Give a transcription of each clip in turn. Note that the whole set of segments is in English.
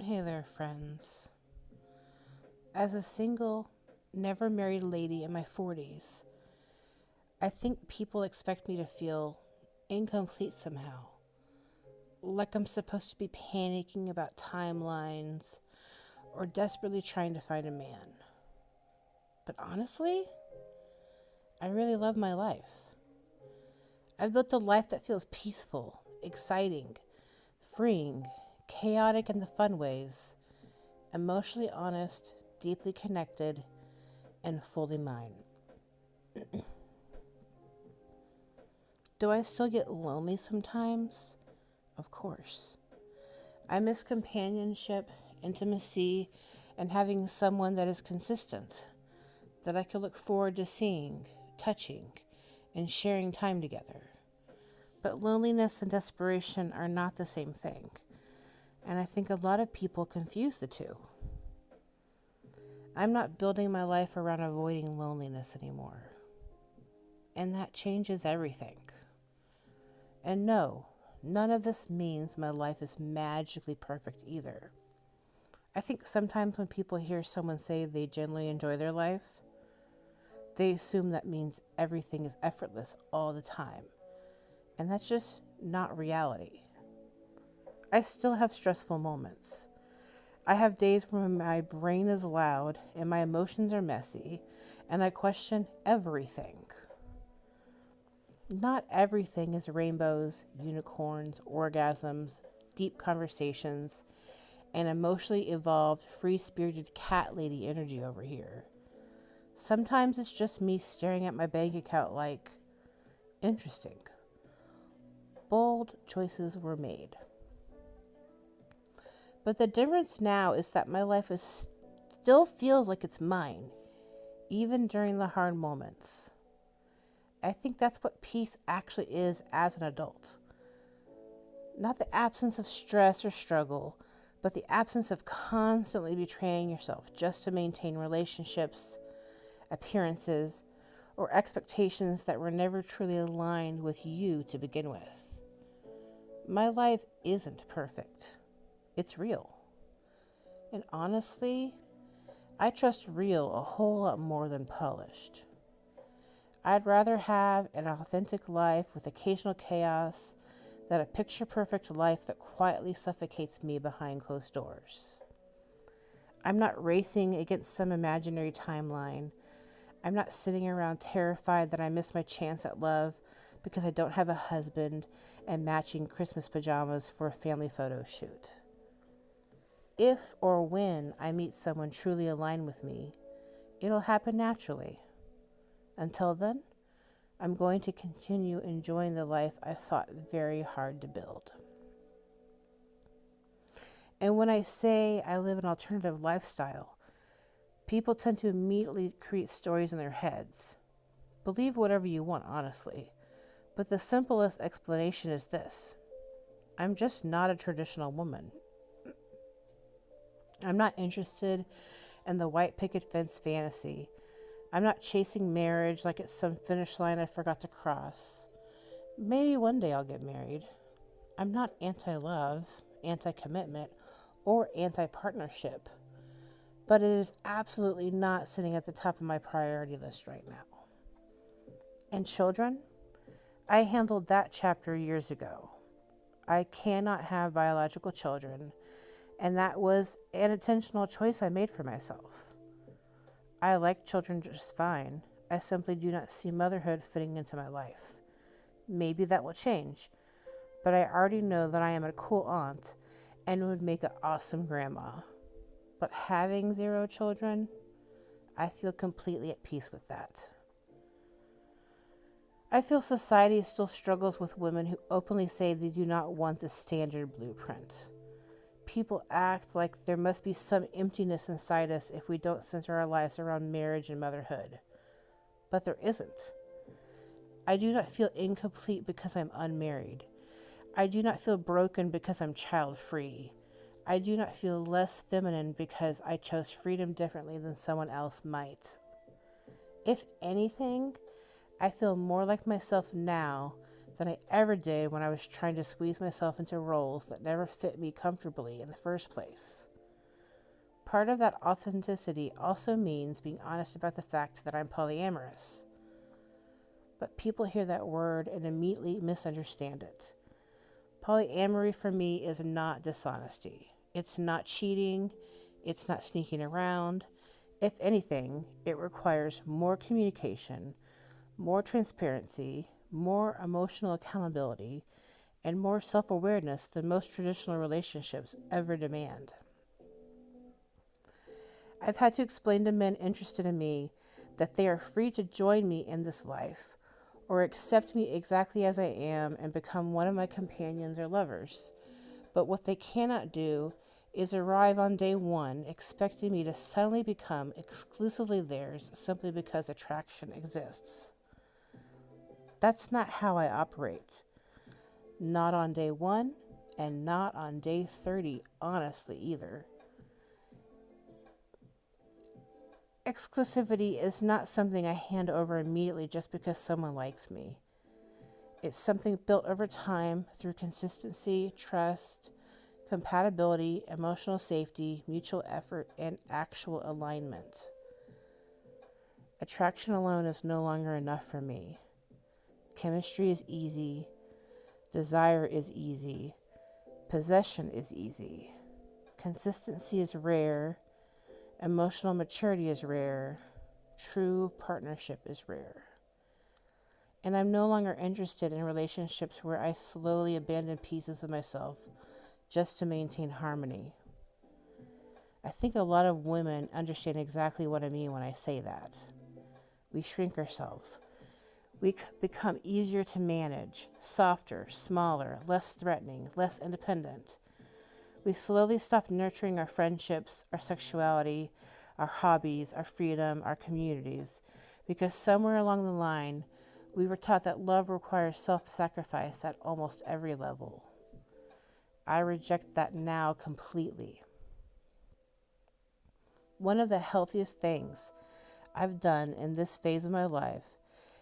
Hey there, friends. As a single, never married lady in my 40s, I think people expect me to feel incomplete somehow. Like I'm supposed to be panicking about timelines or desperately trying to find a man. But honestly, I really love my life. I've built a life that feels peaceful, exciting, freeing, chaotic in the fun ways, emotionally honest, deeply connected, and fully mine. Do I still get lonely sometimes? Of course. I miss companionship, intimacy, and having someone that is consistent, that I can look forward to seeing, touching, and sharing time together. But loneliness and desperation are not the same thing, and I think a lot of people confuse the two. I'm not building my life around avoiding loneliness anymore, and that changes everything. And no, none of this means my life is magically perfect either. I think sometimes when people hear someone say they genuinely enjoy their life, they assume that means everything is effortless all the time. And that's just not reality. I still have stressful moments. I have days when my brain is loud and my emotions are messy and I question everything. Not everything is rainbows, unicorns, orgasms, deep conversations, and emotionally evolved, free-spirited cat lady energy over here. Sometimes it's just me staring at my bank account like, interesting. Bold choices were made. But the difference now is that my life still feels like it's mine, even during the hard moments. I think that's what peace actually is as an adult. Not the absence of stress or struggle, but the absence of constantly betraying yourself just to maintain relationships, appearances, or expectations that were never truly aligned with you to begin with. My life isn't perfect. It's real. And honestly, I trust real a whole lot more than polished. I'd rather have an authentic life with occasional chaos than a picture-perfect life that quietly suffocates me behind closed doors. I'm not racing against some imaginary timeline. I'm not sitting around terrified that I miss my chance at love because I don't have a husband and matching Christmas pajamas for a family photo shoot. If or when I meet someone truly aligned with me, it'll happen naturally. Until then, I'm going to continue enjoying the life I fought very hard to build. And when I say I live an alternative lifestyle, people tend to immediately create stories in their heads. Believe whatever you want, honestly. But the simplest explanation is this: I'm just not a traditional woman. I'm not interested in the white picket fence fantasy. I'm not chasing marriage like it's some finish line I forgot to cross. Maybe one day I'll get married. I'm not anti-love, anti-commitment, or anti-partnership, but it is absolutely not sitting at the top of my priority list right now. And children? I handled that chapter years ago. I cannot have biological children, and that was an intentional choice I made for myself. I like children just fine. I simply do not see motherhood fitting into my life. Maybe that will change, but I already know that I am a cool aunt and would make an awesome grandma. But having 0 children, I feel completely at peace with that. I feel society still struggles with women who openly say they do not want the standard blueprint. People act like there must be some emptiness inside us if we don't center our lives around marriage and motherhood. But there isn't. I do not feel incomplete because I'm unmarried. I do not feel broken because I'm child-free. I do not feel less feminine because I chose freedom differently than someone else might. If anything, I feel more like myself now than I ever did when I was trying to squeeze myself into roles that never fit me comfortably in the first place. Part of that authenticity also means being honest about the fact that I'm polyamorous. But people hear that word and immediately misunderstand it. Polyamory for me is not dishonesty. It's not cheating. It's not sneaking around. If anything, it requires more communication, more transparency, more emotional accountability, and more self-awareness than most traditional relationships ever demand. I've had to explain to men interested in me that they are free to join me in this life, or accept me exactly as I am and become one of my companions or lovers. But what they cannot do is arrive on day one expecting me to suddenly become exclusively theirs simply because attraction exists. That's not how I operate. Not on day one, and not on day 30, honestly, either. Exclusivity is not something I hand over immediately just because someone likes me. It's something built over time through consistency, trust, compatibility, emotional safety, mutual effort, and actual alignment. Attraction alone is no longer enough for me. Chemistry is easy. Desire is easy. Possession is easy. Consistency is rare. Emotional maturity is rare. True partnership is rare. And I'm no longer interested in relationships where I slowly abandon pieces of myself just to maintain harmony. I think a lot of women understand exactly what I mean when I say that. We shrink ourselves. We become easier to manage, softer, smaller, less threatening, less independent. We slowly stop nurturing our friendships, our sexuality, our hobbies, our freedom, our communities, because somewhere along the line, we were taught that love requires self-sacrifice at almost every level. I reject that now completely. One of the healthiest things I've done in this phase of my life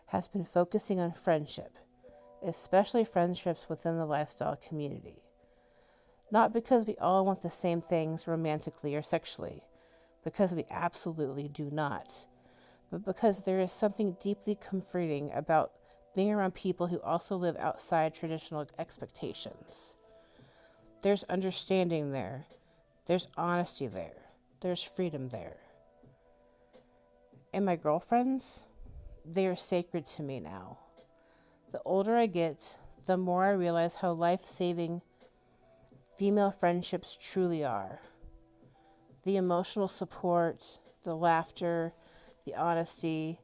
has been focusing on friendship, especially friendships within the lifestyle community. Not because we all want the same things romantically or sexually, because we absolutely do not, but because there is something deeply comforting about being around people who also live outside traditional expectations. There's understanding there. There's honesty there. There's freedom there. And my girlfriends, they are sacred to me now. The older I get, the more I realize how life-saving female friendships truly are. The emotional support, the laughter, the honesty,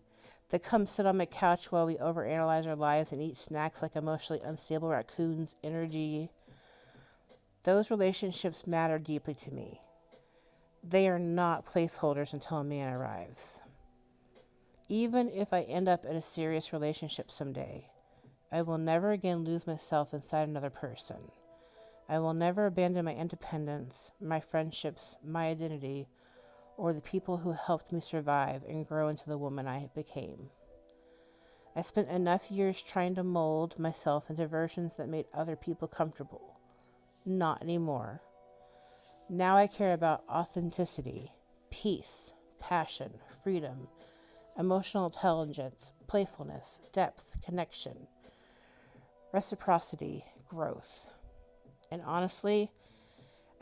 that come sit on my couch while we overanalyze our lives and eat snacks like emotionally unstable raccoons, energy. Those relationships matter deeply to me. They are not placeholders until a man arrives. Even if I end up in a serious relationship someday, I will never again lose myself inside another person. I will never abandon my independence, my friendships, my identity, or the people who helped me survive and grow into the woman I became. I spent enough years trying to mold myself into versions that made other people comfortable. Not anymore. Now I care about authenticity, peace, passion, freedom, emotional intelligence, playfulness, depth, connection, reciprocity, growth. And honestly,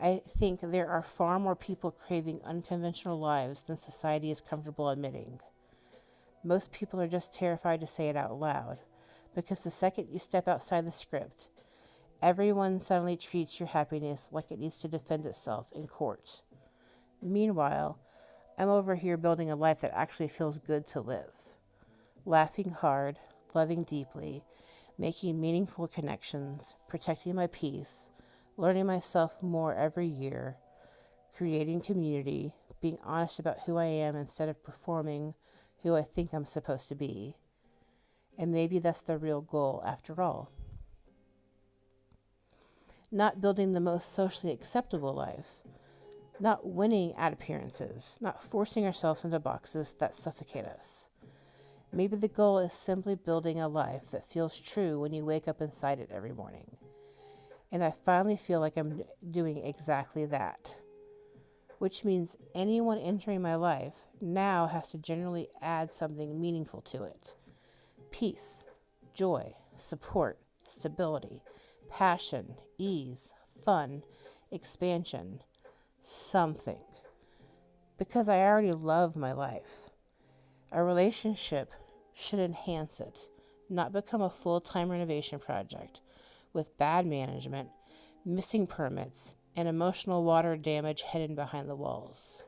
I think there are far more people craving unconventional lives than society is comfortable admitting. Most people are just terrified to say it out loud, because the second you step outside the script, everyone suddenly treats your happiness like it needs to defend itself in court. Meanwhile, I'm over here building a life that actually feels good to live. Laughing hard, loving deeply, making meaningful connections, protecting my peace, learning myself more every year, creating community, being honest about who I am instead of performing who I think I'm supposed to be. And maybe that's the real goal after all. Not building the most socially acceptable life, not winning at appearances, not forcing ourselves into boxes that suffocate us. Maybe the goal is simply building a life that feels true when you wake up inside it every morning. And I finally feel like I'm doing exactly that. which means anyone entering my life now has to generally add something meaningful to it. Peace, joy, support, stability, passion, ease, fun, expansion, something. Because I already love my life. A relationship should enhance it, not become a full-time renovation project with bad management, missing permits, and emotional water damage hidden behind the walls.